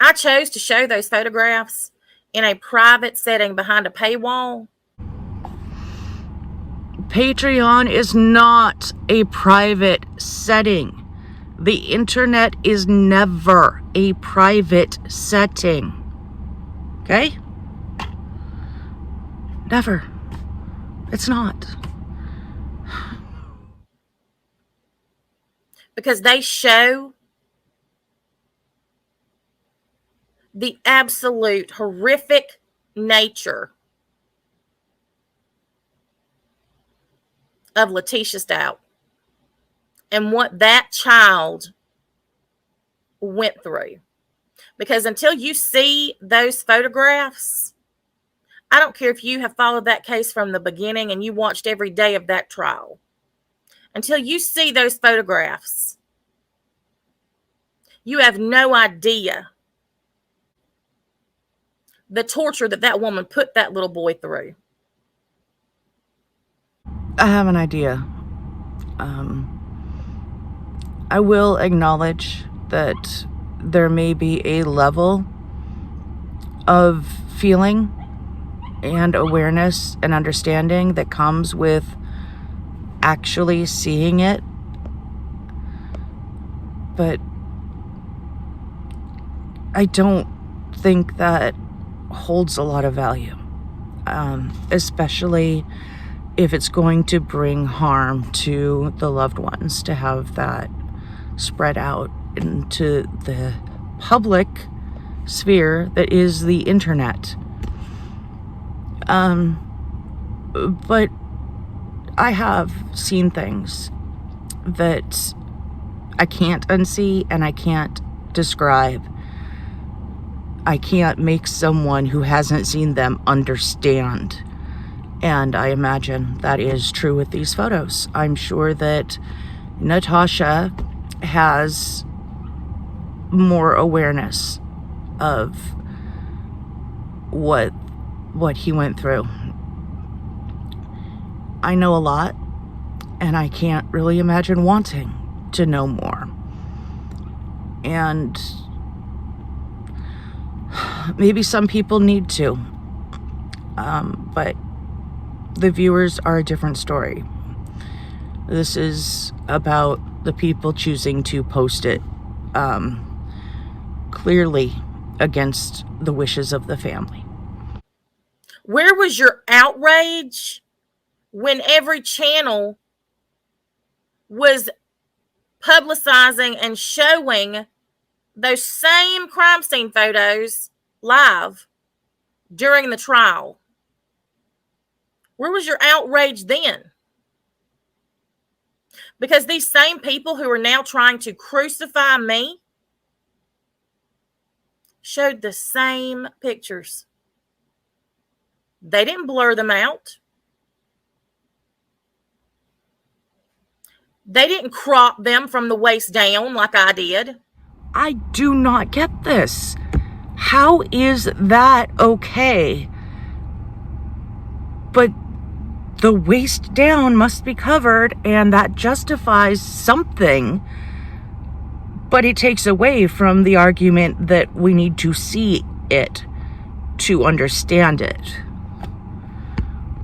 I chose to show those photographs in a private setting behind a paywall. Patreon is not a private setting. The internet is never a private setting. Okay? Never. It's not. Because they show the absolute horrific nature of Natasha Cooper and what that child went through. Because until you see those photographs, I don't care if you have followed that case from the beginning and you watched every day of that trial. Until you see those photographs, you have no idea the torture that woman put that little boy through. I have an idea. I will acknowledge that there may be a level of feeling and awareness and understanding that comes with actually seeing it. But I don't think that holds a lot of value, especially if it's going to bring harm to the loved ones, to have that spread out into the public sphere that is the internet. But I have seen things that I can't unsee and I can't describe. I can't make someone who hasn't seen them understand. And I imagine that is true with these photos. I'm sure that Natasha has more awareness of what he went through. I know a lot, and I can't really imagine wanting to know more. And maybe some people need to, but the viewers are a different story. This is about the people choosing to post it clearly against the wishes of the family. Where was your outrage when every channel was publicizing and showing those same crime scene photos live during the trial? Where was your outrage then? Because these same people who are now trying to crucify me showed the same pictures. They didn't blur them out. They didn't crop them from the waist down like I did. I do not get this. How is that okay? But the waist down must be covered, and that justifies something. But it takes away from the argument that we need to see it to understand it.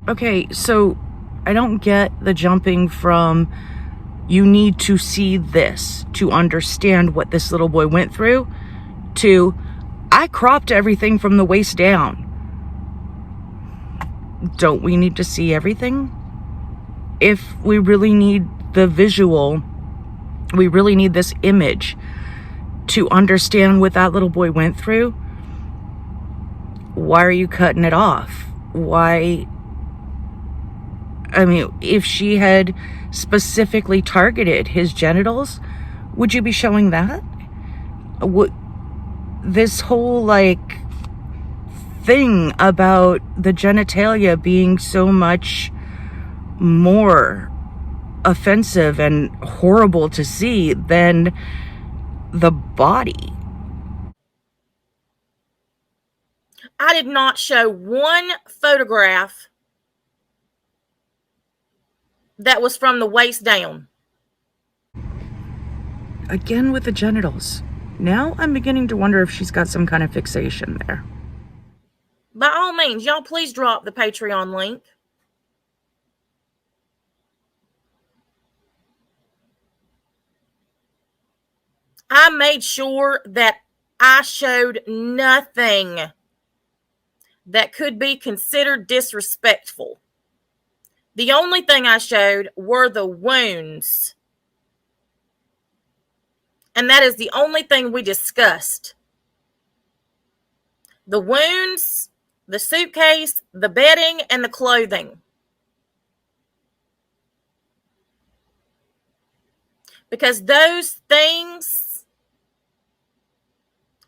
Okay, so I don't get the jumping from you need to see this to understand what this little boy went through to I cropped everything from the waist down. Don't we need to see everything? If we really need the visual, we really need this image to understand what that little boy went through, why are you cutting it off? Why? I mean, if she had specifically targeted his genitals, would you be showing that? This whole thing about the genitalia being so much more offensive and horrible to see than the body. I did not show one photograph that was from the waist down. Again with the genitals. Now I'm beginning to wonder if she's got some kind of fixation there. By all means, y'all please drop the Patreon link. I made sure that I showed nothing that could be considered disrespectful. The only thing I showed were the wounds. And that is the only thing we discussed. The wounds, the suitcase, the bedding, and the clothing. Because those things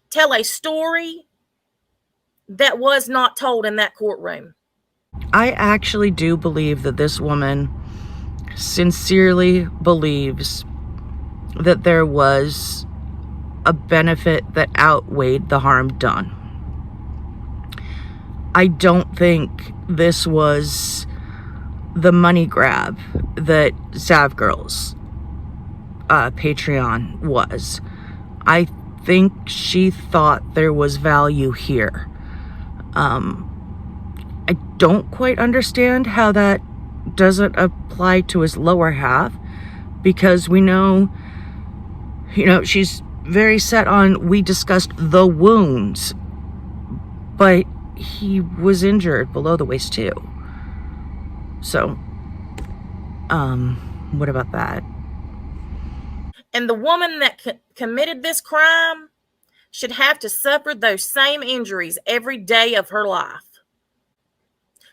tell a story that was not told in that courtroom. I actually do believe that this woman sincerely believes that there was a benefit that outweighed the harm done. I don't think this was the money grab that Zav Girls Patreon was. I think she thought there was value here. I don't quite understand how that doesn't apply to his lower half, because we know, she's very set on, we discussed the wounds, but he was injured below the waist too. So, what about that? And the woman that committed this crime should have to suffer those same injuries every day of her life.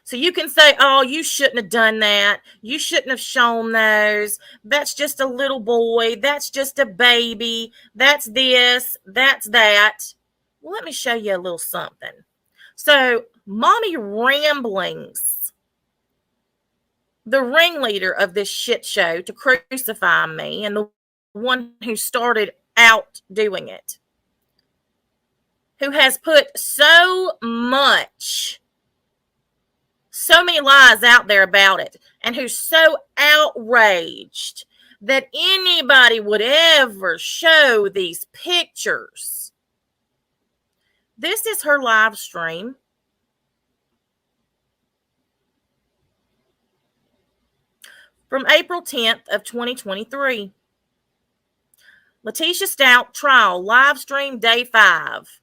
So you can say, oh, you shouldn't have done that. You shouldn't have shown those. That's just a little boy. That's just a baby. That's this. That's that. Well, let me show you a little something. So Mommy Ramblings, the ringleader of this shit show to crucify me and the one who started out doing it, who has put so many lies out there about it, and who's so outraged that anybody would ever show these pictures. This is her live stream. From April 10th of 2023. Natasha Stauch trial live stream day 5.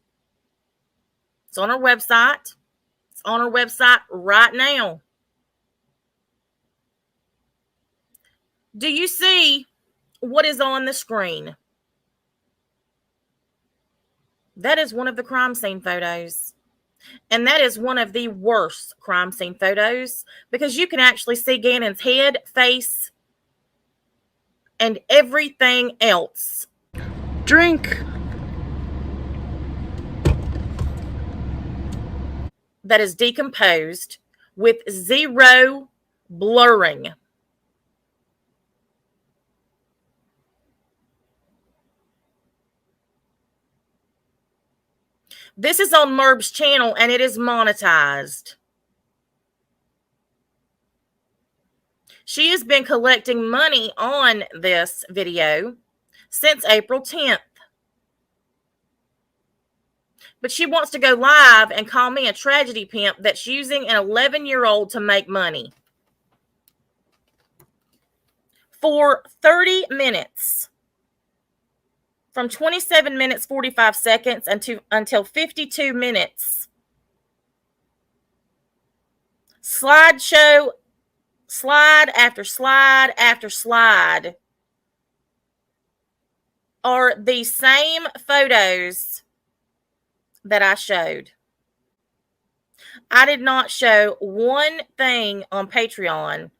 It's on her website. It's on her website right now. Do you see what is on the screen? That is one of the crime scene photos. And that is one of the worst crime scene photos, because you can actually see Gannon's head, face, and everything else. Drink. That is decomposed with zero blurring. This is on Merb's channel and it is monetized. She has been collecting money on this video since April 10th. But she wants to go live and call me a tragedy pimp that's using an 11-year-old to make money. For 30 minutes. From 27 minutes, 45 seconds until 52 minutes. Slideshow, slide after slide after slide are the same photos that I showed. I did not show one thing on Patreon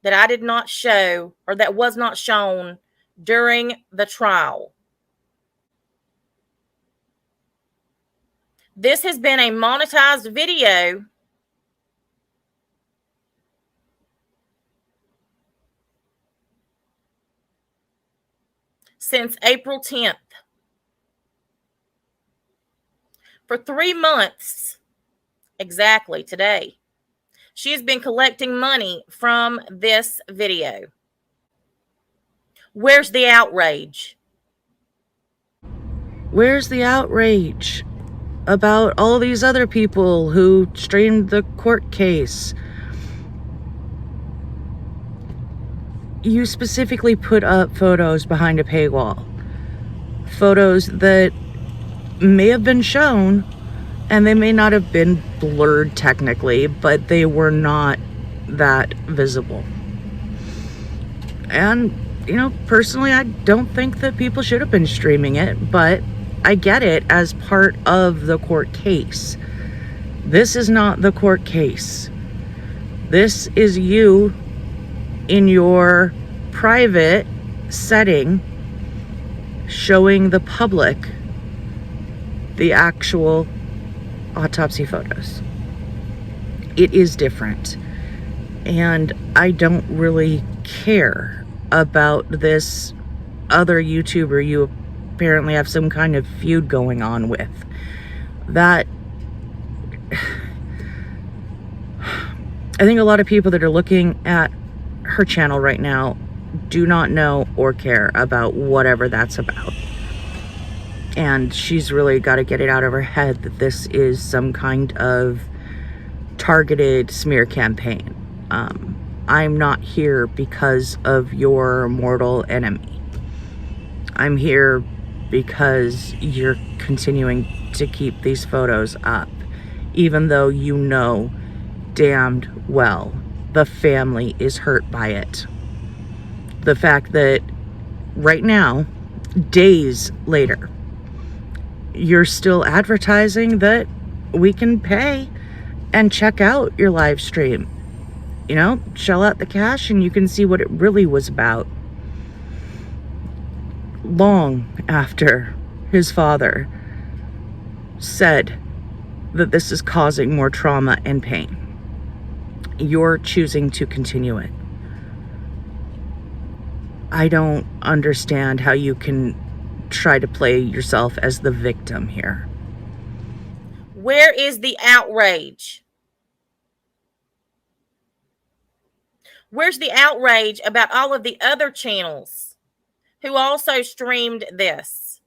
that I did not show or that was not shown during the trial. This has been a monetized video since April 10th. For 3 months, exactly today, she has been collecting money from this video. Where's the outrage? Where's the outrage about all these other people who streamed the court case? You specifically put up photos behind a paywall. Photos that may have been shown, and they may not have been blurred technically, but they were not that visible. And, personally, I don't think that people should have been streaming it, but I get it as part of the court case. This is not the court case. This is you in your private setting showing the public the actual autopsy photos. It is different. And I don't really care about this other YouTuber you apparently have some kind of feud going on with. That, I think a lot of people that are looking at her channel right now do not know or care about whatever that's about. And she's really got to get it out of her head that this is some kind of targeted smear campaign. I'm not here because of your mortal enemy. I'm here because you're continuing to keep these photos up, even though you know damned well the family is hurt by it. The fact that right now, days later, you're still advertising that we can pay and check out your live stream. Shell out the cash and you can see what it really was about. Long after his father said that this is causing more trauma and pain, you're choosing to continue it. I don't understand how you can try to play yourself as the victim here. Where is the outrage? Where's the outrage about all of the other channels who also streamed this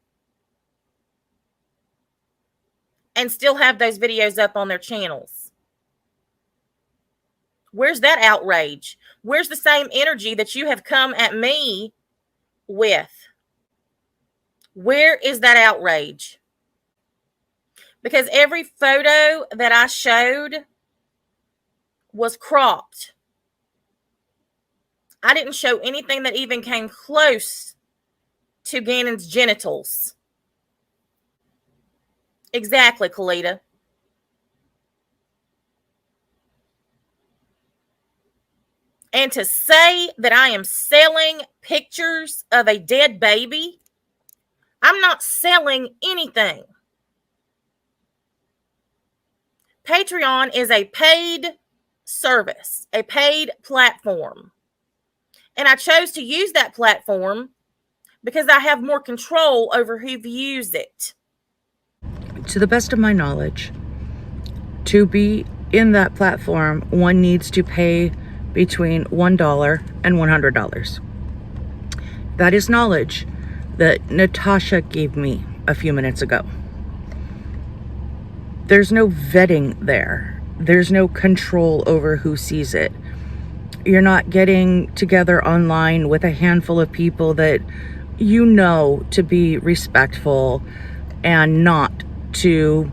and still have those videos up on their channels? Where's that outrage? Where's the same energy that you have come at me with? Where is that outrage? Because every photo that I showed was cropped. I didn't show anything that even came close to Gannon's genitals. Exactly, Kalita. And to say that I am selling pictures of a dead baby, I'm not selling anything. Patreon is a paid service, a paid platform. And I chose to use that platform because I have more control over who views it. To the best of my knowledge, to be in that platform, one needs to pay between $1 and $100. That is knowledge that Natasha gave me a few minutes ago. There's no vetting there. There's no control over who sees it. You're not getting together online with a handful of people that you know to be respectful and not to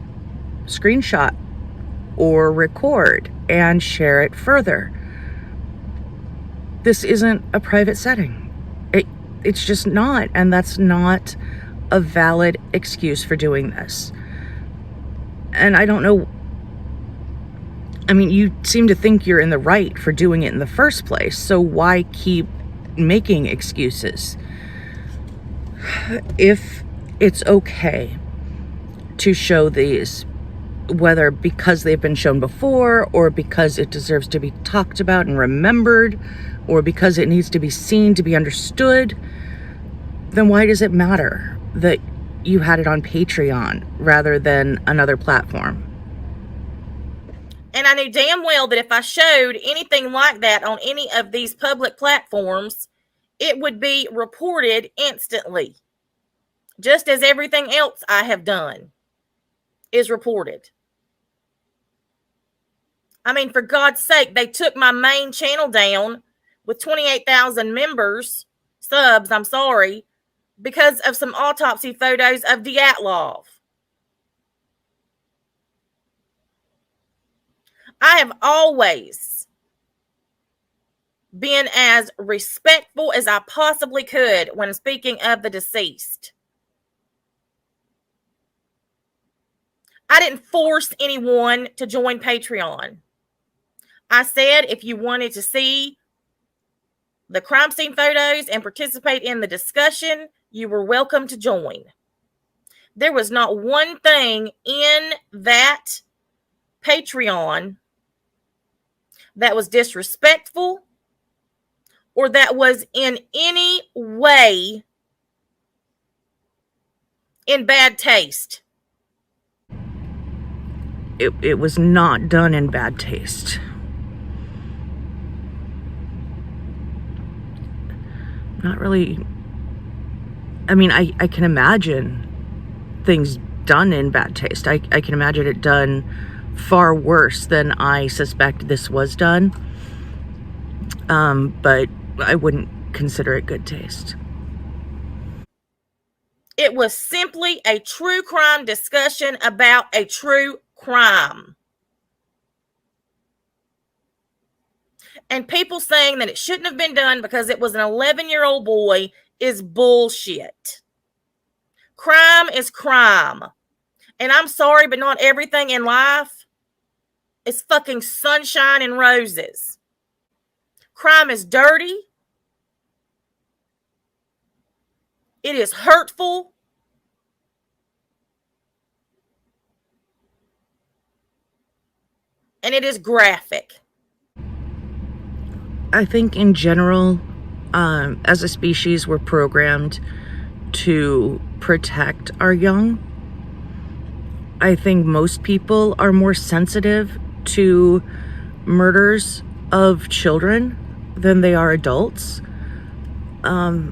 screenshot or record and share it further. This isn't a private setting. It's just not, and that's not a valid excuse for doing this. And I don't know, I mean, you seem to think you're in the right for doing it in the first place, so why keep making excuses? If it's okay to show these, whether because they've been shown before or because it deserves to be talked about and remembered or because it needs to be seen to be understood, then why does it matter that you had it on Patreon rather than another platform? And I knew damn well that if I showed anything like that on any of these public platforms, it would be reported instantly. just as everything else I have done is reported. I mean, for God's sake, they took my main channel down with 28,000 subs, I'm sorry, because of some autopsy photos of Dyatlov. I have always been as respectful as I possibly could when speaking of the deceased. I didn't force anyone to join Patreon. I said if you wanted to see the crime scene photos and participate in the discussion, you were welcome to join. There was not one thing in that Patreon that was disrespectful or that was in any way in bad taste. It was not done in bad taste. Not really. I mean, I can imagine things done in bad taste. I can imagine it done far worse than I suspect this was done. But I wouldn't consider it good taste. It was simply a true crime discussion about a true crime. And people saying that it shouldn't have been done because it was an 11-year-old boy is bullshit. Crime is crime. And I'm sorry, but not everything in life is fucking sunshine and roses. Crime is dirty. It is hurtful. And it is graphic. I think in general, as a species, we're programmed to protect our young. I think most people are more sensitive to murders of children than they are adults. I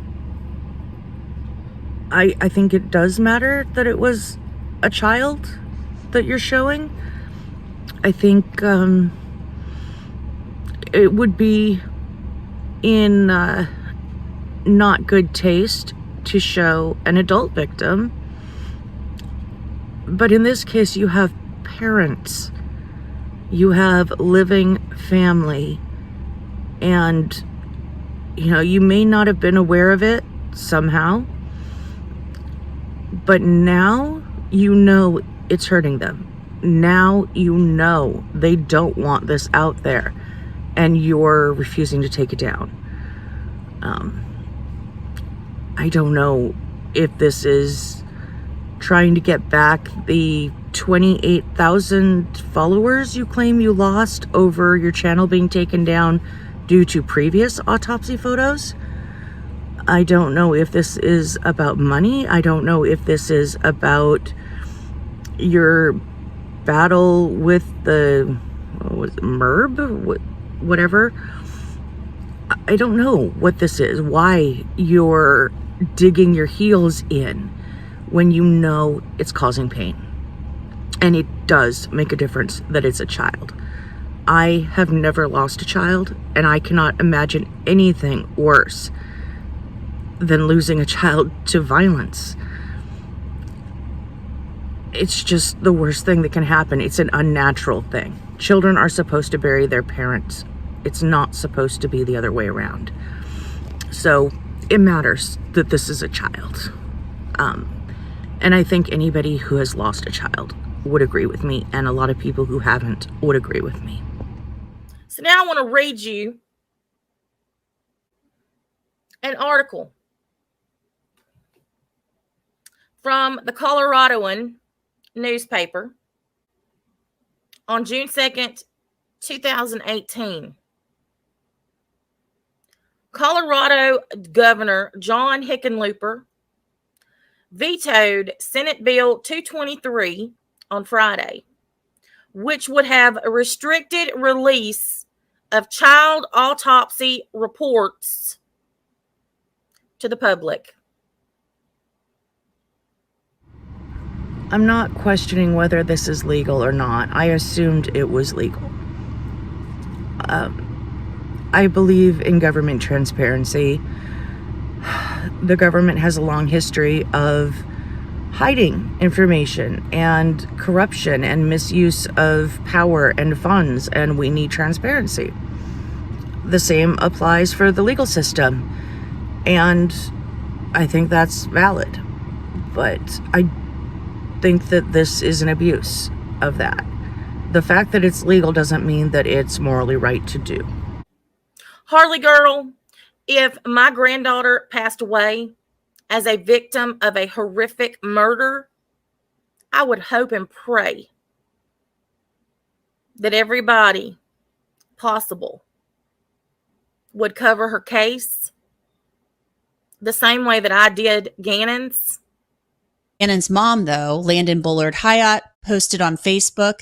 think it does matter that it was a child that you're showing. I think it would be in not good taste to show an adult victim. But in this case, you have parents, you have living family, and, you know, you may not have been aware of it somehow, but now you know it's hurting them. Now you know they don't want this out there, and you're refusing to take it down. I don't know if this is trying to get back the 28,000 followers you claim you lost over your channel being taken down due to previous autopsy photos. I don't know if this is about money. I don't know if this is about your battle with the MERB, whatever. I don't know what this is, why you're digging your heels in when you know it's causing pain. And it does make a difference that it's a child. I have never lost a child, and I cannot imagine anything worse than losing a child to violence. It's just the worst thing that can happen. It's an unnatural thing. Children are supposed to bury their parents. It's not supposed to be the other way around. So it matters that this is a child. And I think anybody who has lost a child would agree with me, and a lot of people who haven't would agree with me. So now I want to read you an article from the Coloradoan newspaper on June 2nd, 2018. Colorado Governor John Hickenlooper vetoed Senate Bill 223 on Friday, which would have a restricted release of child autopsy reports to the public. I'm not questioning whether this is legal or not. I assumed it was legal. I believe in government transparency. The government has a long history of hiding information and corruption and misuse of power and funds, and we need transparency. The same applies for the legal system, and I think that's valid. But I think that this is an abuse of that. The fact that it's legal doesn't mean that it's morally right to do. Harley girl, if my granddaughter passed away as a victim of a horrific murder, I would hope and pray that everybody possible would cover her case the same way that I did Gannon's. Gannon's mom, though, Landon Bullard Hyatt, posted on Facebook,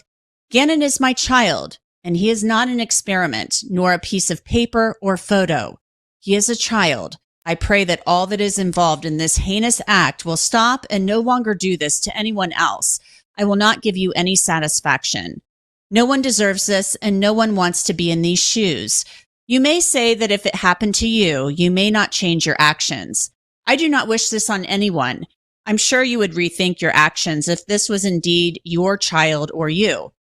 "Gannon is my child, and he is not an experiment, nor a piece of paper or photo. He is a child. I pray that all that is involved in this heinous act will stop and no longer do this to anyone else. I will not give you any satisfaction. No one deserves this, and no one wants to be in these shoes. You may say that if it happened to you, you may not change your actions. I do not wish this on anyone. I'm sure you would rethink your actions if this was indeed your child or you.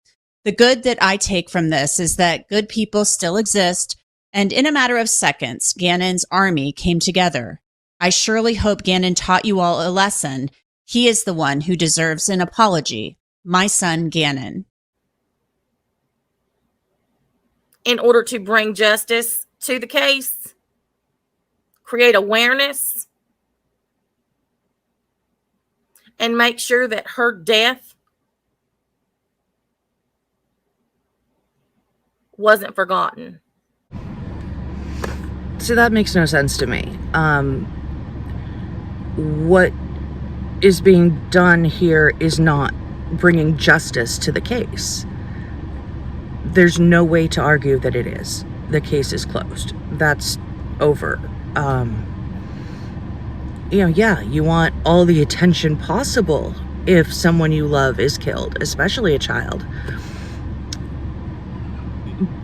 The good that I take from this is that good people still exist, and in a matter of seconds, Gannon's army came together. I surely hope Gannon taught you all a lesson. He is the one who deserves an apology. My son, Gannon." In order to bring justice to the case, create awareness, and make sure that her death wasn't forgotten. So that makes no sense to me. What is being done here is not bringing justice to the case. There's no way to argue that it is. The case is closed. That's over. Yeah, you want all the attention possible if someone you love is killed, especially a child.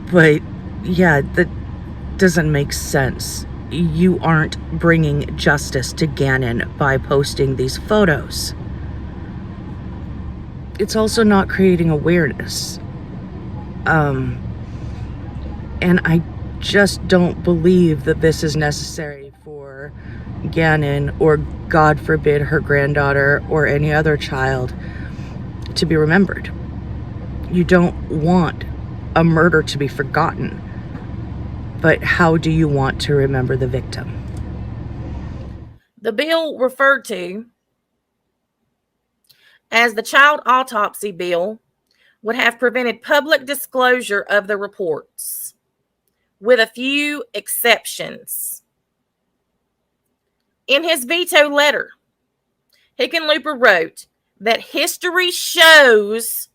But yeah, that doesn't make sense. You aren't bringing justice to Gannon by posting these photos. It's also not creating awareness. And I just don't believe that this is necessary for Gannon, or God forbid her granddaughter or any other child, to be remembered. You don't want a murder to be forgotten, but how do you want to remember the victim? The bill referred to as the child autopsy bill would have prevented public disclosure of the reports, with a few exceptions. In his veto letter, Hickenlooper wrote that history shows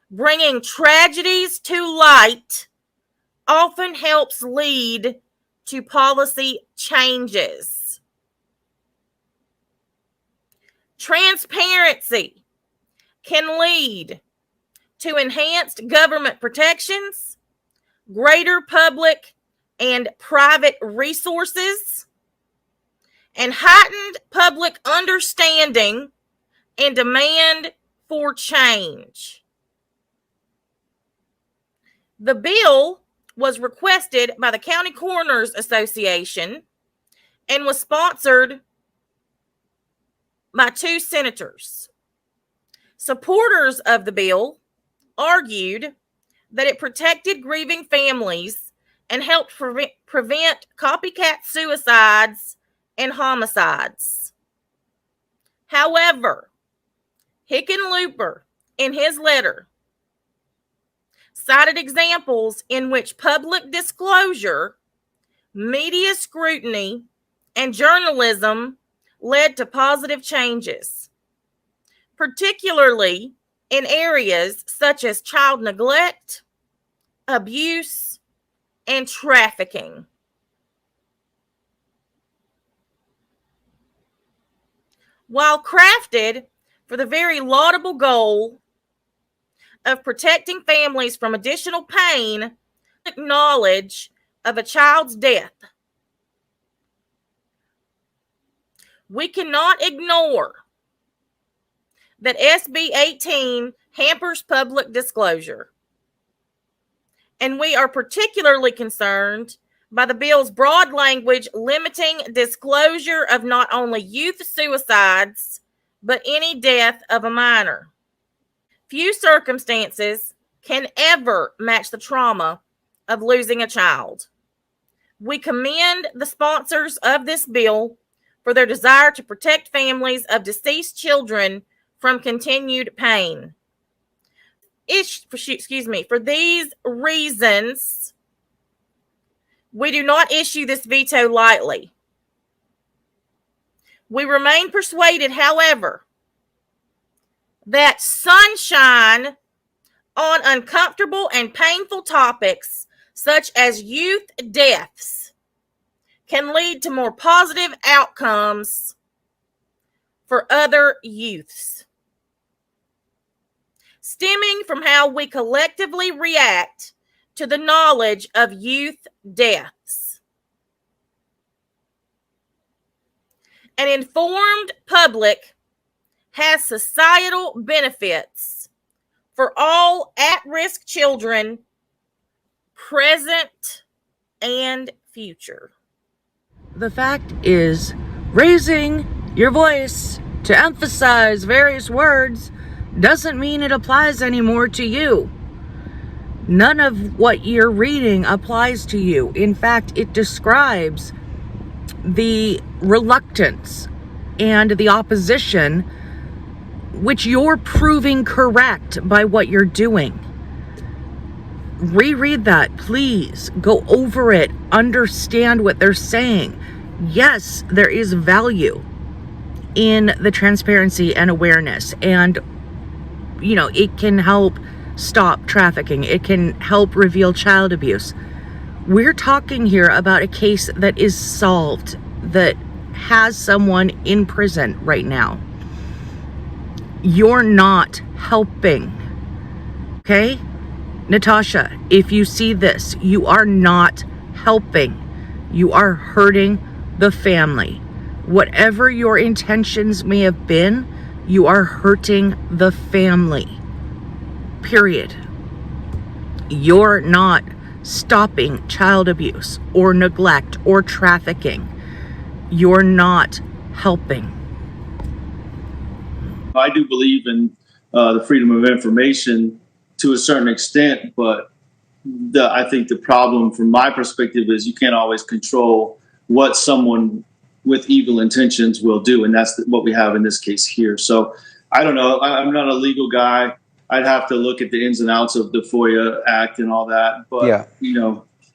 bringing tragedies to light often helps lead to policy changes. Transparency can lead to enhanced government protections, greater public and private resources, and heightened public understanding and demand for change. The bill was requested by the County Coroners Association and was sponsored by 2 senators. Supporters of the bill argued that it protected grieving families and helped prevent copycat suicides and homicides. However, Hickenlooper, in his letter, cited examples in which public disclosure, media scrutiny, and journalism led to positive changes, particularly in areas such as child neglect, abuse, and trafficking. While crafted for the very laudable goal of protecting families from additional pain, knowledge of a child's death. We cannot ignore that SB 18 hampers public disclosure. And we are particularly concerned by the bill's broad language limiting disclosure of not only youth suicides, but any death of a minor. Few circumstances can ever match the trauma of losing a child. We commend the sponsors of this bill for their desire to protect families of deceased children from continued pain. For these reasons, we do not issue this veto lightly. We remain persuaded, however, that sunshine on uncomfortable and painful topics such as youth deaths can lead to more positive outcomes for other youths, stemming from how we collectively react to the knowledge of youth deaths. An informed public has societal benefits for all at-risk children, present and future. The fact is, raising your voice to emphasize various words doesn't mean it applies anymore to you. None of what you're reading applies to you. In fact, it describes the reluctance and the opposition, which you're proving correct by what you're doing. Reread that, please. Go over it. Understand what they're saying. Yes, there is value in the transparency and awareness, and it can help stop trafficking. It can help reveal child abuse. We're talking here about a case that is solved, that has someone in prison right now. You're not helping. Okay? Natasha, if you see this, you are not helping. You are hurting the family. Whatever your intentions may have been, you are hurting the family. Period. You're not stopping child abuse or neglect or trafficking. You're not helping. I do believe in the freedom of information to a certain extent, but I think the problem from my perspective is you can't always control what someone with evil intentions will do, and that's what we have in this case here. So I don't know. I'm not a legal guy. I'd have to look at the ins and outs of the FOIA Act and all that. But,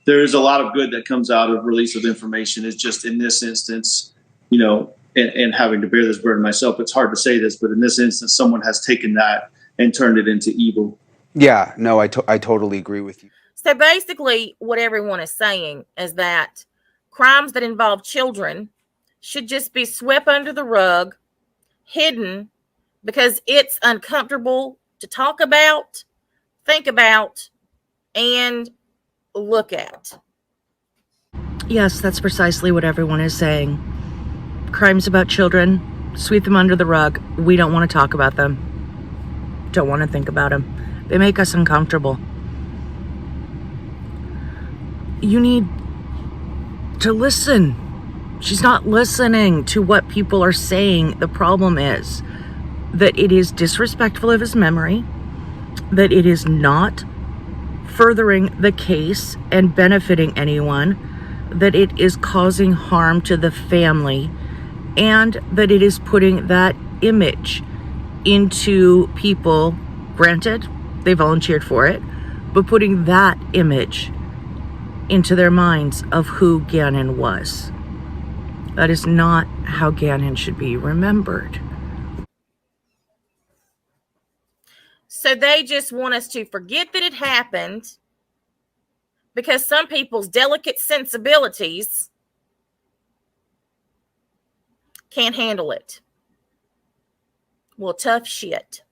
there is a lot of good that comes out of release of information. It's just in this instance, and having to bear this burden myself, it's hard to say this, but in this instance, someone has taken that and turned it into evil. Yeah, no, I totally agree with you. So basically, what everyone is saying is that crimes that involve children should just be swept under the rug, hidden, because it's uncomfortable to talk about, think about, and look at. Yes, that's precisely what everyone is saying. Crimes about children, sweep them under the rug. We don't want to talk about them. Don't want to think about them. They make us uncomfortable. You need to listen. She's not listening to what people are saying. The problem is that it is disrespectful of his memory, that it is not furthering the case and benefiting anyone, that it is causing harm to the family, and that it is putting that image into people. Granted, they volunteered for it, but putting that image into their minds of who Gannon was. That is not how Gannon should be remembered. So they just want us to forget that it happened because some people's delicate sensibilities can't handle it. Well, tough shit.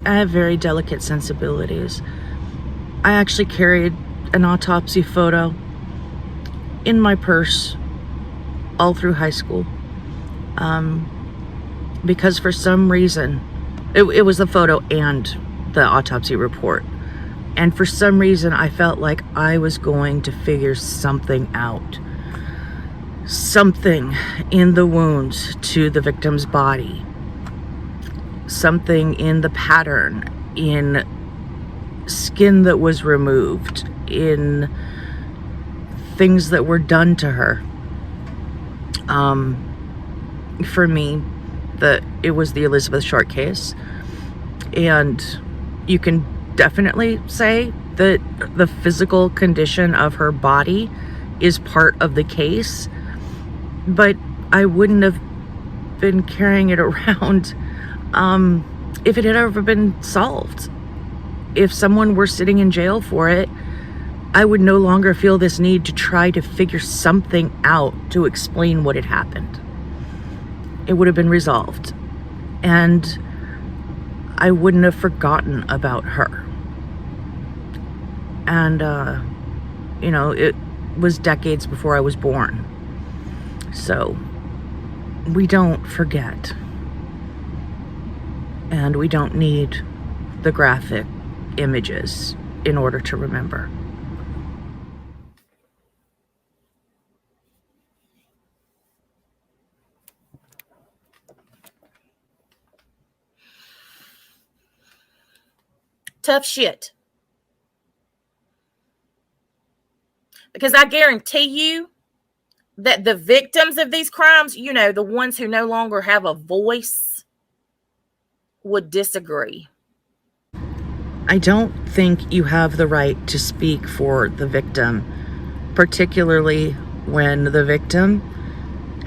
I have very delicate sensibilities. I actually carried an autopsy photo in my purse all through high school. Because for some reason, it was the photo and the autopsy report. And for some reason, I felt like I was going to figure something out. Something in the wounds to the victim's body. Something in the pattern, in skin that was removed, in things that were done to her. For me, it was the Elizabeth Short case. And you can definitely say that the physical condition of her body is part of the case, but I wouldn't have been carrying it around if it had ever been solved. If someone were sitting in jail for it, I would no longer feel this need to try to figure something out to explain what had happened. It would have been resolved, and I wouldn't have forgotten about her. And, it was decades before I was born. So, we don't forget. And we don't need the graphic images in order to remember. Tough shit. Because I guarantee you that the victims of these crimes, the ones who no longer have a voice, would disagree. I don't think you have the right to speak for the victim, particularly when the victim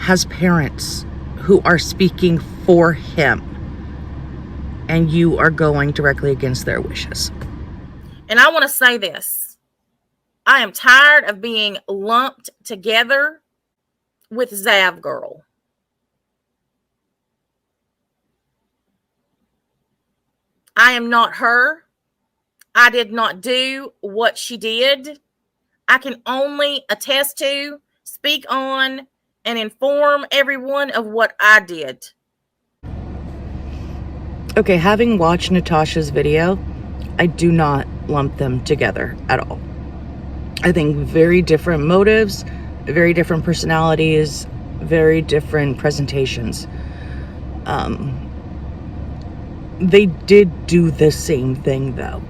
has parents who are speaking for him and you are going directly against their wishes. And I want to say this. I am tired of being lumped together with Zav Girl. I am not her. I did not do what she did. I can only attest to, speak on, and inform everyone of what I did. Okay, having watched Natasha's video, I do not lump them together at all. I think very different motives, very different personalities, very different presentations. They did do the same thing, though.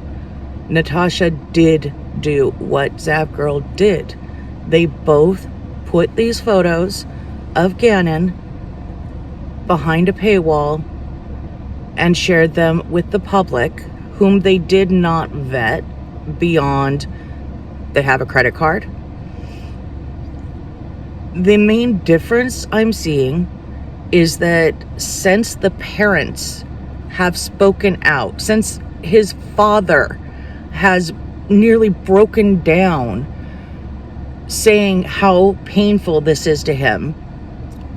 Natasha did do what Zav Girl did. They both put these photos of Gannon behind a paywall and shared them with the public, whom they did not vet beyond they have a credit card. The main difference I'm seeing is that since the parents have spoken out, since his father has nearly broken down saying how painful this is to him,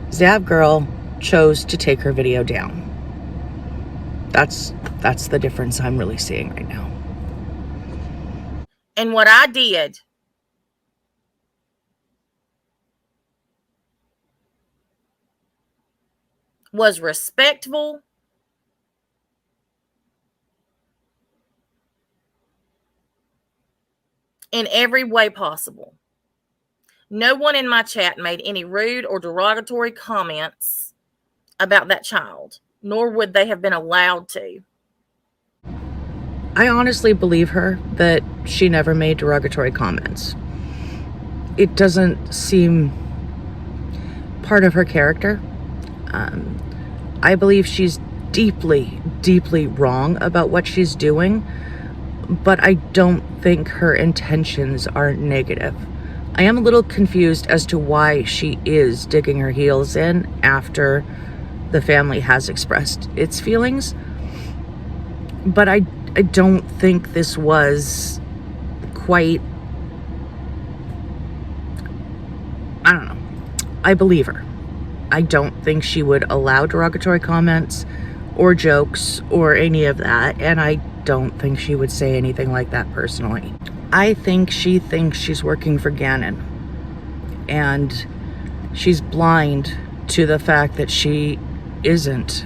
Zav Girl chose to take her video down. That's the difference I'm really seeing right now. And what I did was respectful in every way possible. No one in my chat made any rude or derogatory comments about that child, nor would they have been allowed to. I honestly believe her that she never made derogatory comments. It doesn't seem part of her character. I believe she's deeply, deeply wrong about what she's doing, but I don't think her intentions are negative. I am a little confused as to why she is digging her heels in after the family has expressed its feelings. But I don't think this was quite, I don't know. I believe her. I don't think she would allow derogatory comments. or jokes or any of that. And I don't think she would say anything like that personally. I think she thinks she's working for Gannon, and she's blind to the fact that she isn't.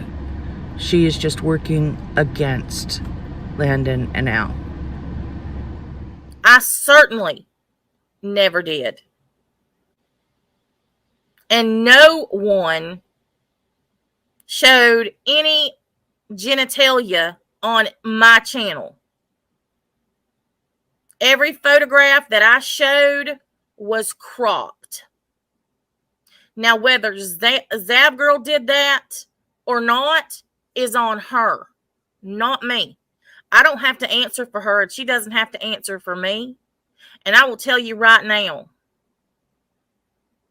She is just working against Landon and Al. I certainly never did. And no one showed any genitalia on my channel. Every photograph that I showed was cropped. Now, whether Zav Girl did that or not is on her, not me. I don't have to answer for her, and she doesn't have to answer for me. And I will tell you right now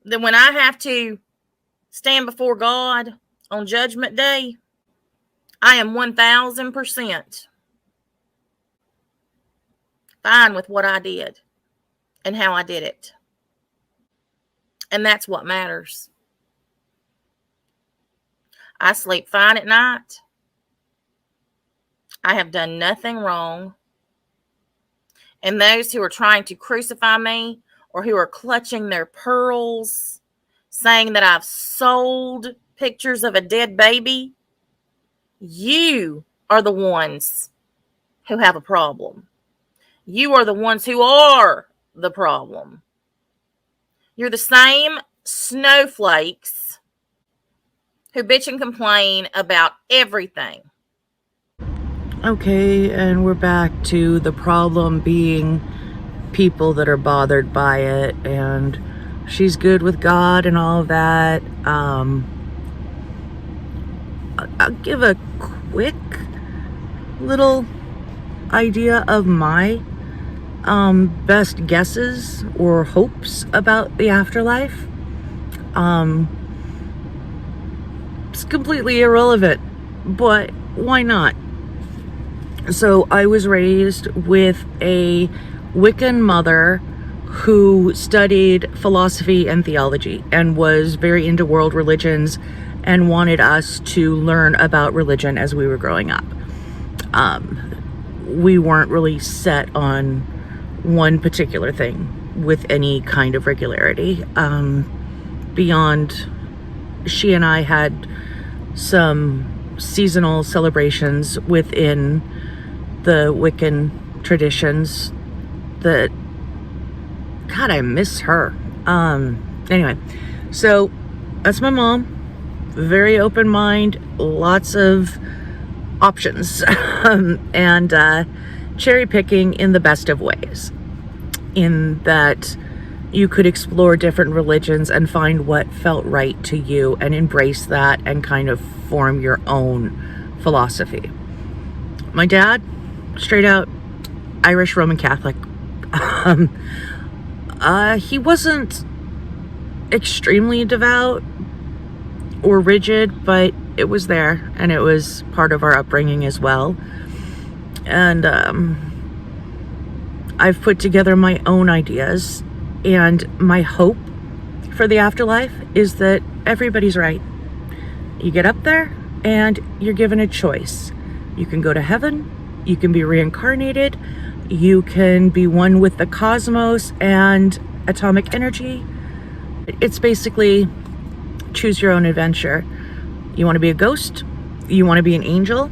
that when I have to stand before God on Judgment Day, I am 1,000% fine with what I did and how I did it. And that's what matters. I sleep fine at night. I have done nothing wrong. And those who are trying to crucify me, or who are clutching their pearls, saying that I've sold pictures of a dead baby, you are the ones who have a problem. You are the ones who are the problem. You're the same snowflakes who bitch and complain about everything. Okay, and we're back to the problem being people that are bothered by it, and she's good with God and all of that. I'll give a quick little idea of my best guesses or hopes about the afterlife. It's completely irrelevant, but why not? So I was raised with a Wiccan mother who studied philosophy and theology and was very into world religions and wanted us to learn about religion as we were growing up. We weren't really set on one particular thing with any kind of regularity. Beyond, she and I had some seasonal celebrations within the Wiccan traditions that, God, I miss her. Anyway, so that's my mom. Very open mind, lots of options, and cherry picking in the best of ways, in that you could explore different religions and find what felt right to you and embrace that and kind of form your own philosophy. My dad, straight out Irish Roman Catholic. He wasn't extremely devout or rigid, but it was there, and it was part of our upbringing as well. And I've put together my own ideas, and my hope for the afterlife is that everybody's right. You get up there and you're given a choice. You can go to heaven, you can be reincarnated, you can be one with the cosmos and atomic energy. It's basically choose your own adventure. You want to be a ghost? You want to be an angel?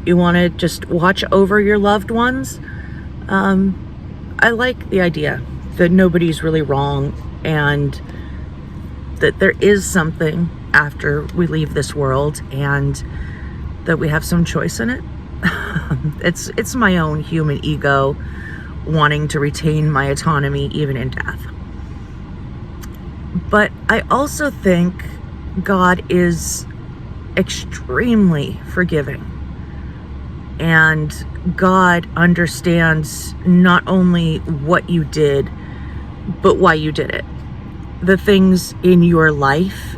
You want to just watch over your loved ones? I like the idea that nobody's really wrong and that there is something after we leave this world and that we have some choice in it. It's my own human ego wanting to retain my autonomy even in death. But I also think God is extremely forgiving, and God understands not only what you did, but why you did it. The things in your life,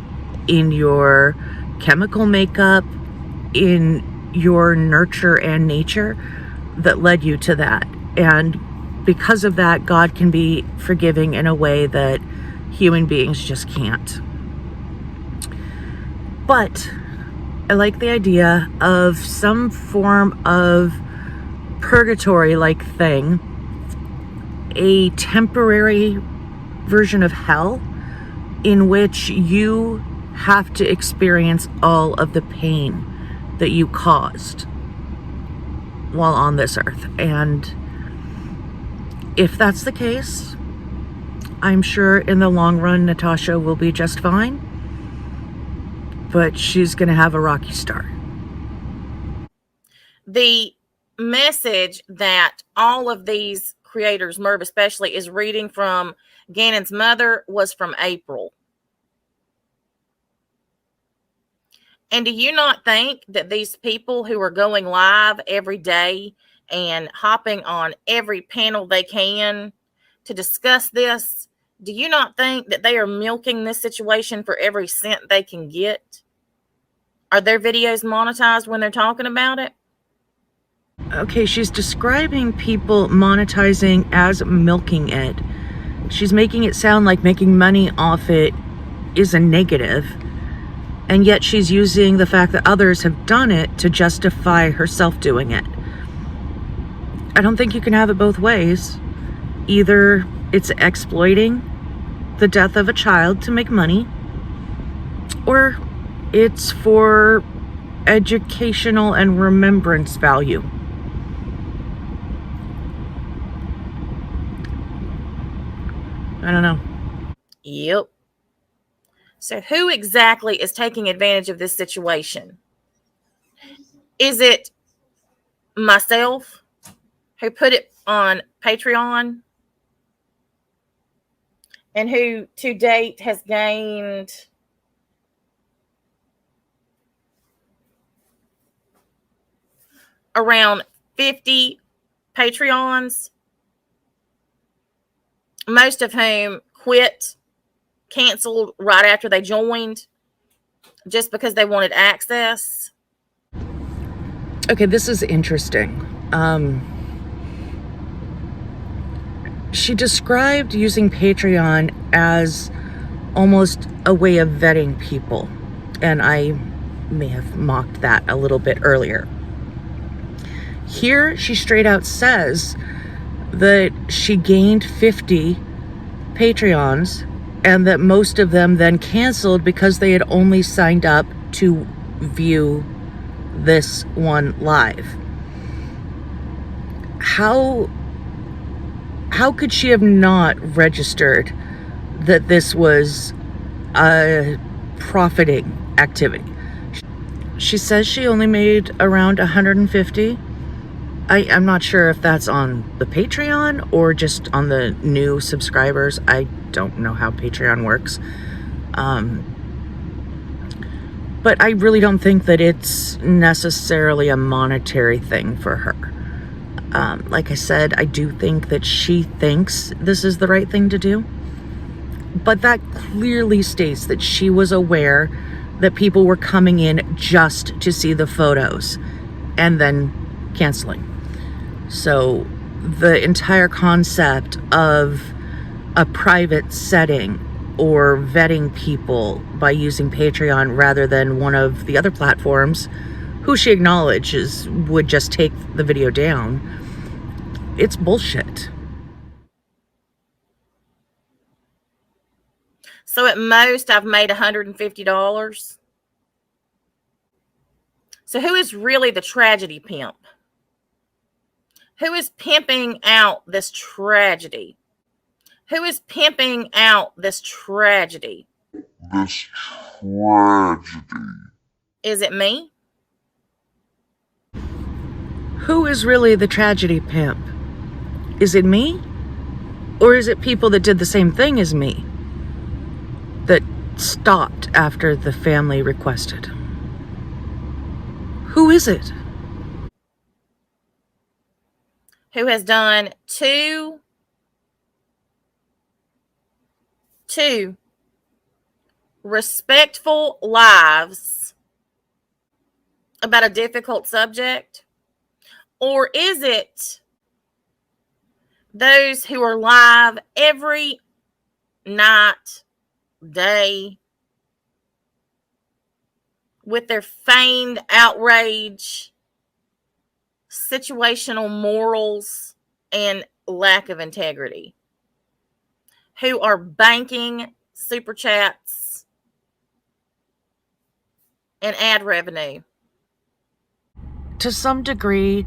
in your chemical makeup, in your nurture and nature that led you to that. And because of that, God can be forgiving in a way that human beings just can't. But I like the idea of some form of purgatory-like thing, a temporary version of hell in which you have to experience all of the pain that you caused while on this earth. And if that's the case, I'm sure in the long run, Natasha will be just fine, but she's going to have a rocky start. The message that all of these creators, Merv especially, is reading from Gannon's mother was from April. And do you not think that these people who are going live every day and hopping on every panel they can to discuss this, do you not think that they are milking this situation for every cent they can get? Are their videos monetized when they're talking about it? Okay, she's describing people monetizing as milking it. She's making it sound like making money off it is a negative. And yet she's using the fact that others have done it to justify herself doing it. I don't think you can have it both ways. Either it's exploiting the death of a child to make money, or it's for educational and remembrance value. I don't know. Yep. So who exactly is taking advantage of this situation? Is it myself who put it on Patreon and who to date has gained around 50 Patreons, most of whom quit, canceled right after they joined just because they wanted access? Okay, this is interesting. She described using Patreon as almost a way of vetting people, and I may have mocked that a little bit earlier. Here, she straight out says that she gained 50 Patreons and that most of them then canceled because they had only signed up to view this one live. How could she have not registered that this was a profiting activity? She says she only made around 150. I'm not sure if that's on the Patreon or just on the new subscribers. I don't know how Patreon works. But I really don't think that it's necessarily a monetary thing for her. Like I said, I do think that she thinks this is the right thing to do. But that clearly states that she was aware that people were coming in just to see the photos and then canceling. So the entire concept of a private setting or vetting people by using Patreon rather than one of the other platforms, who she acknowledges would just take the video down, it's bullshit. So at most, I've made $150. So who is really the tragedy pimp? Who is pimping out this tragedy? Who is pimping out this tragedy? This tragedy. Is it me? Who is really the tragedy pimp? Is it me? Or is it people that did the same thing as me? That stopped after the family requested? Who is it? Who has done two respectful lives about a difficult subject? Or is it those who are live every night, day, with their feigned outrage, situational morals, and lack of integrity, who are banking super chats and ad revenue. To some degree,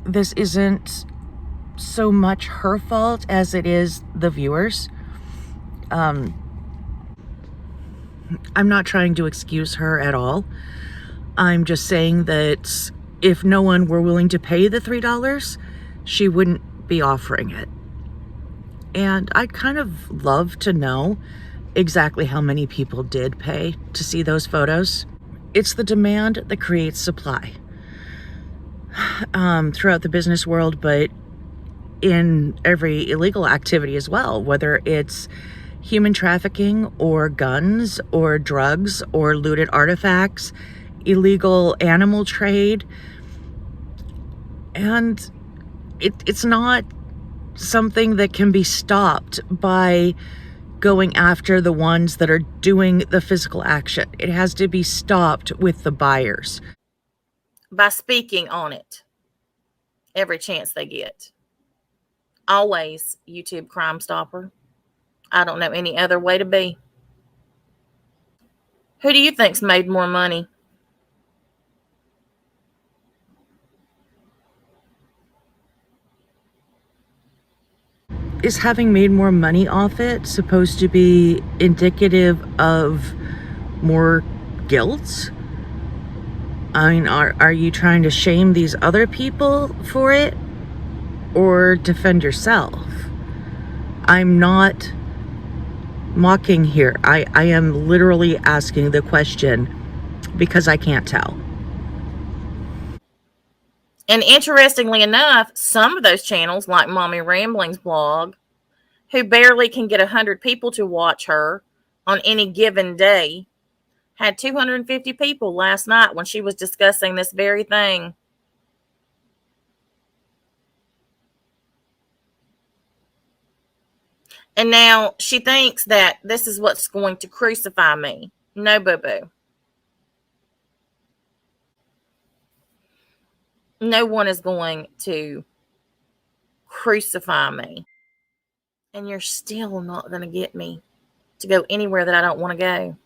this isn't so much her fault as it is the viewers. I'm not trying to excuse her at all. I'm just saying that if no one were willing to pay the $3, she wouldn't be offering it. And I'd kind of love to know exactly how many people did pay to see those photos. It's the demand that creates supply throughout the business world, but in every illegal activity as well, whether it's human trafficking or guns or drugs or looted artifacts, illegal animal trade. And it's not something that can be stopped by going after the ones that are doing the physical action. It has to be stopped with the buyers. By speaking on it every chance they get. Always YouTube Crime Stopper. I don't know any other way to be. Who do you think's made more money? Is having made more money off it supposed to be indicative of more guilt? I mean, are you trying to shame these other people for it or defend yourself? I'm not mocking here. I am literally asking the question because I can't tell. And interestingly enough, some of those channels, like Mommy Rambling's blog, who barely can get 100 people to watch her on any given day, had 250 people last night when she was discussing this very thing. And now she thinks that this is what's going to crucify me. No, boo-boo. No one is going to crucify me. And you're still not going to get me to go anywhere that I don't want to go.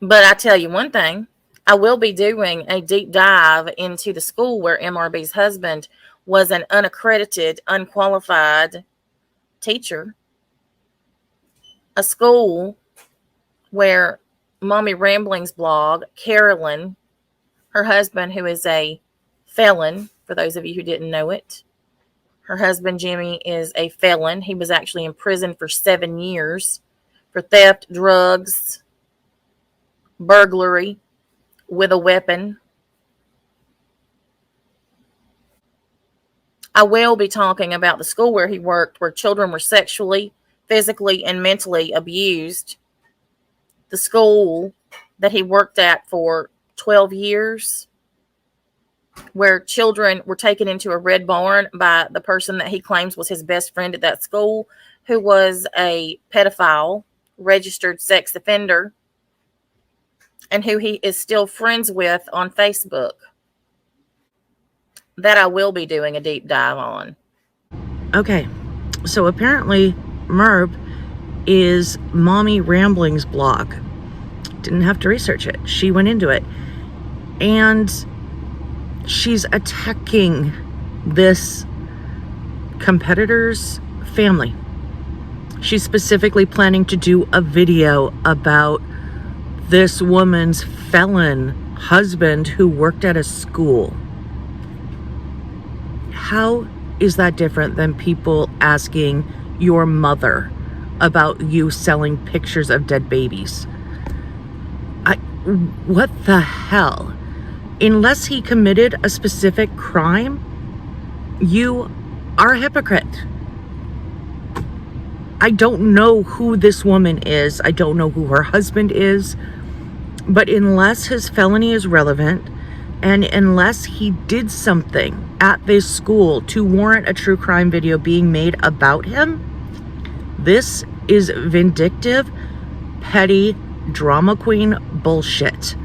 But I tell you one thing, I will be doing a deep dive into the school where MRB's husband was an unaccredited, unqualified teacher. A school where Mommy Rambling's blog, Carolyn, her husband, who is a felon, for those of you who didn't know it, her husband, Jimmy, is a felon. He was actually in prison for 7 years for theft, drugs, burglary with a weapon. I will be talking about the school where he worked, where children were sexually, physically, and mentally abused. The school that he worked at for 12 years, where children were taken into a red barn by the person that he claims was his best friend at that school, who was a pedophile, registered sex offender, and who he is still friends with on Facebook. That I will be doing a deep dive on. Okay, so apparently Merb is Mommy Rambling's blog. Didn't have to research it. She went into it. And she's attacking this competitor's family. She's specifically planning to do a video about this woman's felon husband who worked at a school. How is that different than people asking your mother about you selling pictures of dead babies? What the hell? Unless he committed a specific crime, you are a hypocrite. I don't know who this woman is. I don't know who her husband is. But unless his felony is relevant, and unless he did something at this school to warrant a true crime video being made about him, this is vindictive, petty drama queen bullshit.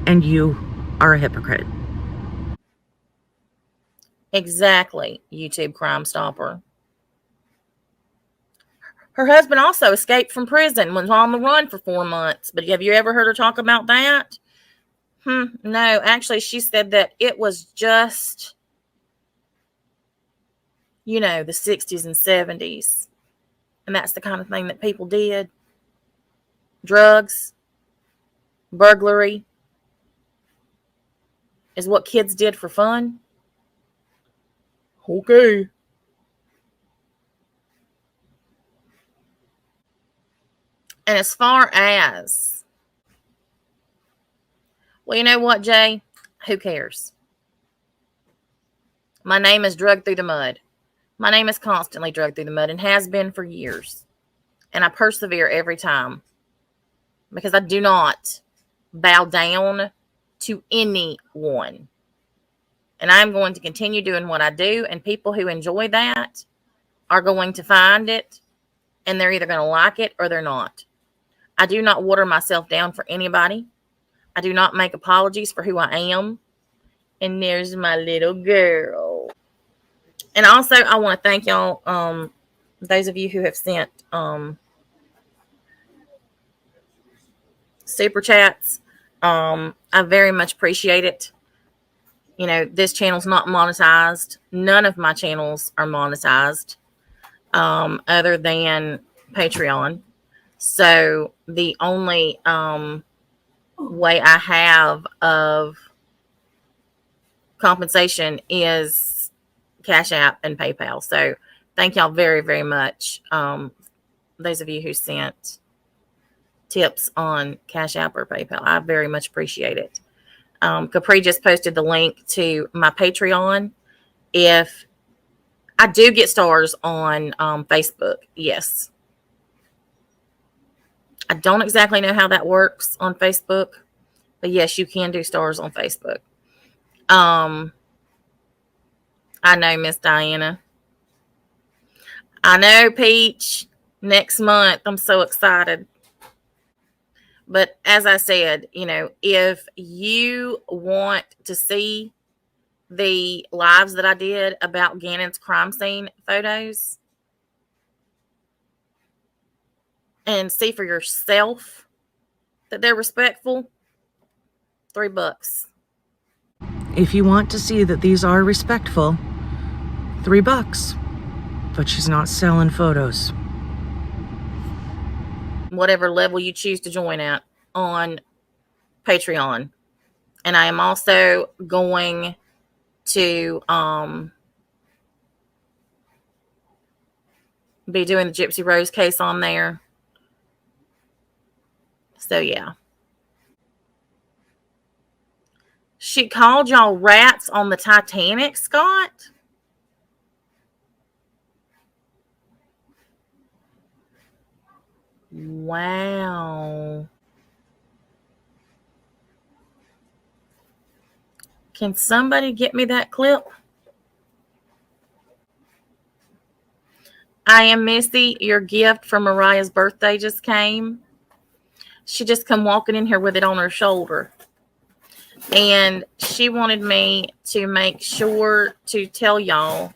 And you are a hypocrite. Exactly, YouTube Crime Stopper. Her husband also escaped from prison, was on the run for 4 months. But have you ever heard her talk about that? No, actually, she said that it was just, the 60s and 70s. And that's the kind of thing that people did. Drugs, burglary is what kids did for fun. Okay. And as far as, well, you know what, Jay? Who cares? My name is drugged through the mud. My name is constantly drugged through the mud and has been for years. And I persevere every time because I do not bow down to anyone. And I'm going to continue doing what I do. And people who enjoy that are going to find it. And they're either going to like it or they're not. I do not water myself down for anybody. I do not make apologies for who I am. And there's my little girl. And also, I want to thank y'all, those of you who have sent super chats. I very much appreciate it. This channel's not monetized. None of my channels are monetized, other than Patreon. So the only way I have of compensation is Cash App and PayPal. So thank y'all very, very much. Those of you who sent tips on Cash App or PayPal, I very much appreciate it. Capri just posted the link to my Patreon. If I do get stars on Facebook, yes. I don't exactly know how that works on Facebook, but yes, you can do stars on Facebook. I know, Miss Diana. I know, Peach. Next month, I'm so excited. But as I said, if you want to see the lives that I did about Gannon's crime scene photos and see for yourself that they're respectful, $3. If you want to see that these are respectful, $3. But she's not selling photos. Whatever level you choose to join at on Patreon. And I am also going to be doing the Gypsy Rose case on there. So yeah. She called y'all rats on the Titanic, Scott? Wow. Can somebody get me that clip? I am Missy. Your gift for Mariah's birthday just came. She just come walking in here with it on her shoulder. And she wanted me to make sure to tell y'all,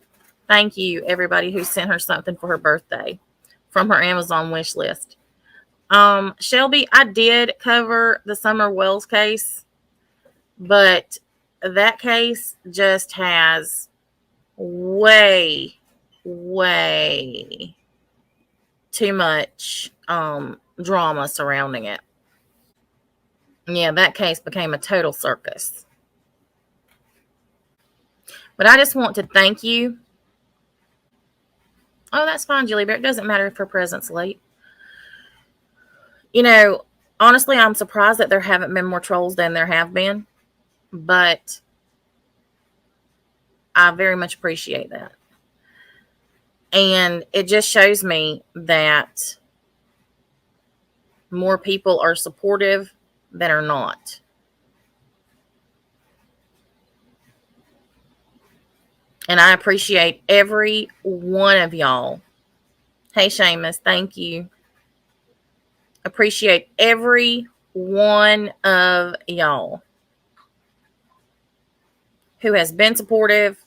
thank you, everybody who sent her something for her birthday from her Amazon wish list. Shelby, I did cover the Summer Wells case, but that case just has way too much drama surrounding it. Yeah, that case became a total circus. But I just want to thank you. Oh, that's fine, Julie Bear. It doesn't matter if her present's late. Honestly, I'm surprised that there haven't been more trolls than there have been. But I very much appreciate that. And it just shows me that more people are supportive than are not. And I appreciate every one of y'all. Hey, Seamus, thank you. Appreciate every one of y'all who has been supportive,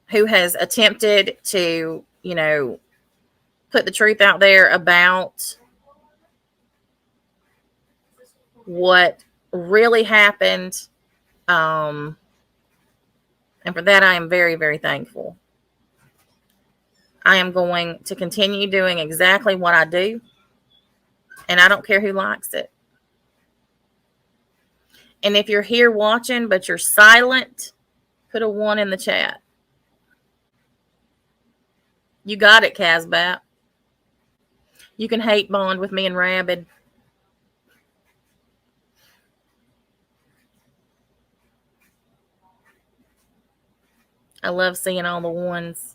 who has attempted to, put the truth out there about what really happened. And for that, I am very, very thankful. I am going to continue doing exactly what I do, and I don't care who likes it. And if you're here watching, but you're silent, put a 1 in the chat. You got it, Casbat. You can hate bond with me and Rabid. I love seeing all the ones.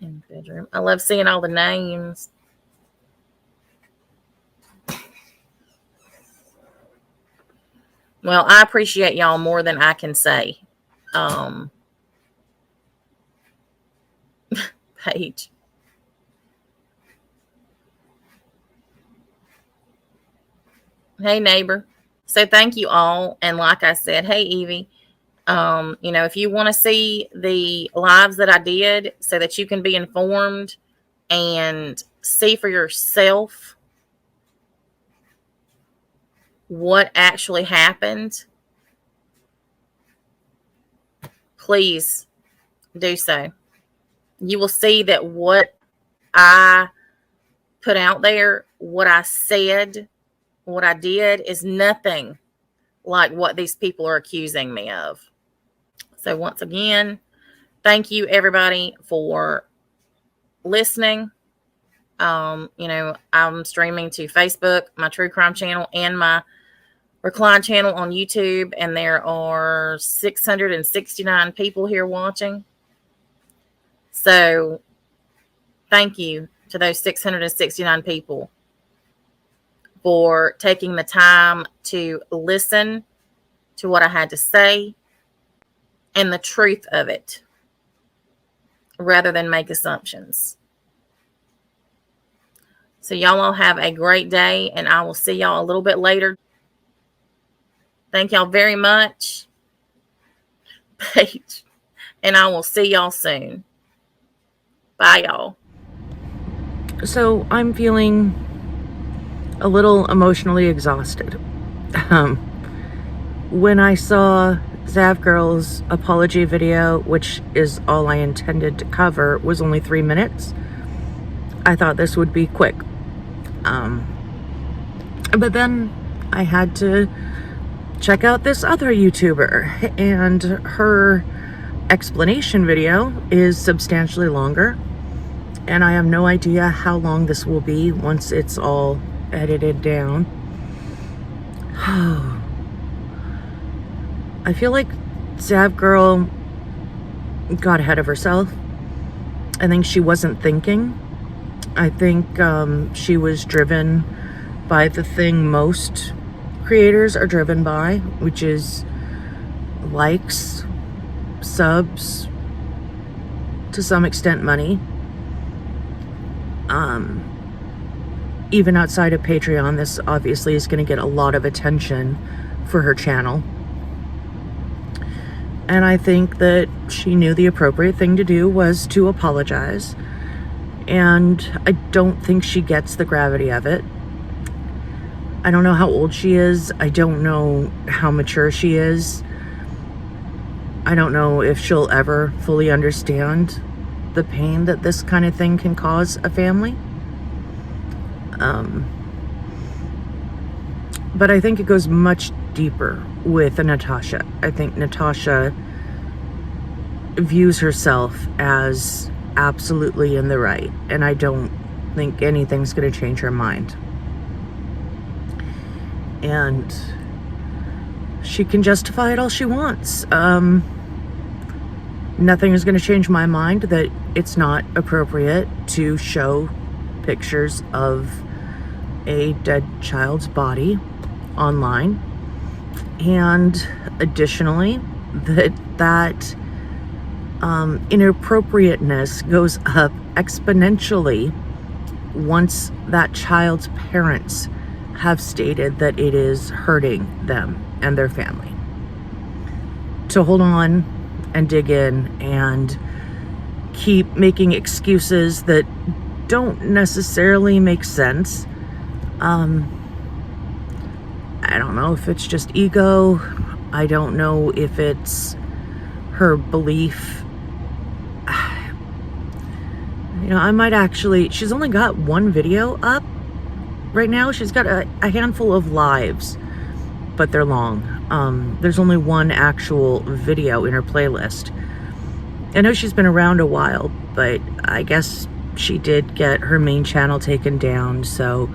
In the bedroom. I love seeing all the names. Well, I appreciate y'all more than I can say. Paige. Hey, neighbor. So thank you all. And like I said, hey, Evie. If you want to see the lives that I did so that you can be informed and see for yourself what actually happened, please do so. You will see that what I put out there, what I said, what I did is nothing like what these people are accusing me of. So once again, thank you everybody for listening. I'm streaming to Facebook, my True Crime channel, and my Recline channel on YouTube, and there are 669 people here watching. So thank you to those 669 people for taking the time to listen to what I had to say and the truth of it, rather than make assumptions. So y'all all have a great day, and I will see y'all a little bit later. Thank y'all very much. Paige. And I will see y'all soon. Bye, y'all. So I'm feeling a little emotionally exhausted. When I saw Zav Girl's apology video, which is all I intended to cover, was only 3 minutes, I thought this would be quick. But then I had to check out this other YouTuber, and her explanation video is substantially longer, and I have no idea how long this will be once it's all edited down. I feel like Zav Girl got ahead of herself. I think she wasn't thinking. I think she was driven by the thing most creators are driven by, which is likes, subs, to some extent money. Even outside of Patreon, this obviously is going to get a lot of attention for her channel. And I think that she knew the appropriate thing to do was to apologize. And I don't think she gets the gravity of it. I don't know how old she is. I don't know how mature she is. I don't know if she'll ever fully understand the pain that this kind of thing can cause a family. But I think it goes much deeper with Natasha. I think Natasha views herself as absolutely in the right, and I don't think anything's going to change her mind. And she can justify it all she wants. Nothing is going to change my mind that it's not appropriate to show pictures of a dead child's body online. And additionally, that inappropriateness goes up exponentially once that child's parents have stated that it is hurting them and their family. To hold on and dig in and keep making excuses that don't necessarily make sense. I don't know if it's just ego. I don't know if it's her belief. I might actually, she's only got one video up right now. She's got a handful of lives, but they're long. There's only one actual video in her playlist. I know she's been around a while, but I guess she did get her main channel taken down, so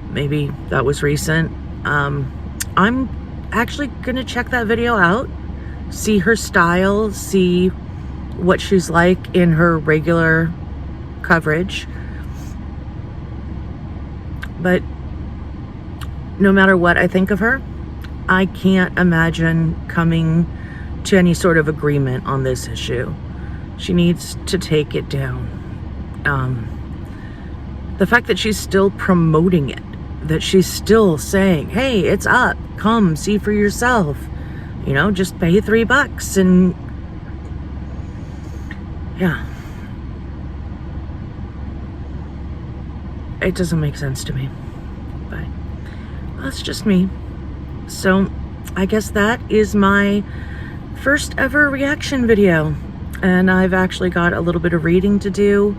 maybe that was recent. I'm actually gonna check that video out, see her style, see what she's like in her regular coverage. But no matter what I think of her, I can't imagine coming to any sort of agreement on this issue. She needs to take it down. The fact that she's still promoting it, that she's still saying, hey, it's up, come see for yourself, just pay $3 and yeah. It doesn't make sense to me, but that's just me. So I guess that is my first ever reaction video, and I've actually got a little bit of reading to do,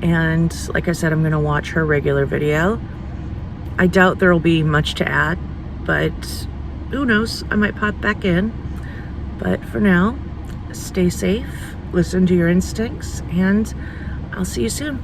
and like I said, I'm gonna watch her regular video. I doubt there'll be much to add, but who knows, I might pop back in. But for now, stay safe, listen to your instincts, and I'll see you soon.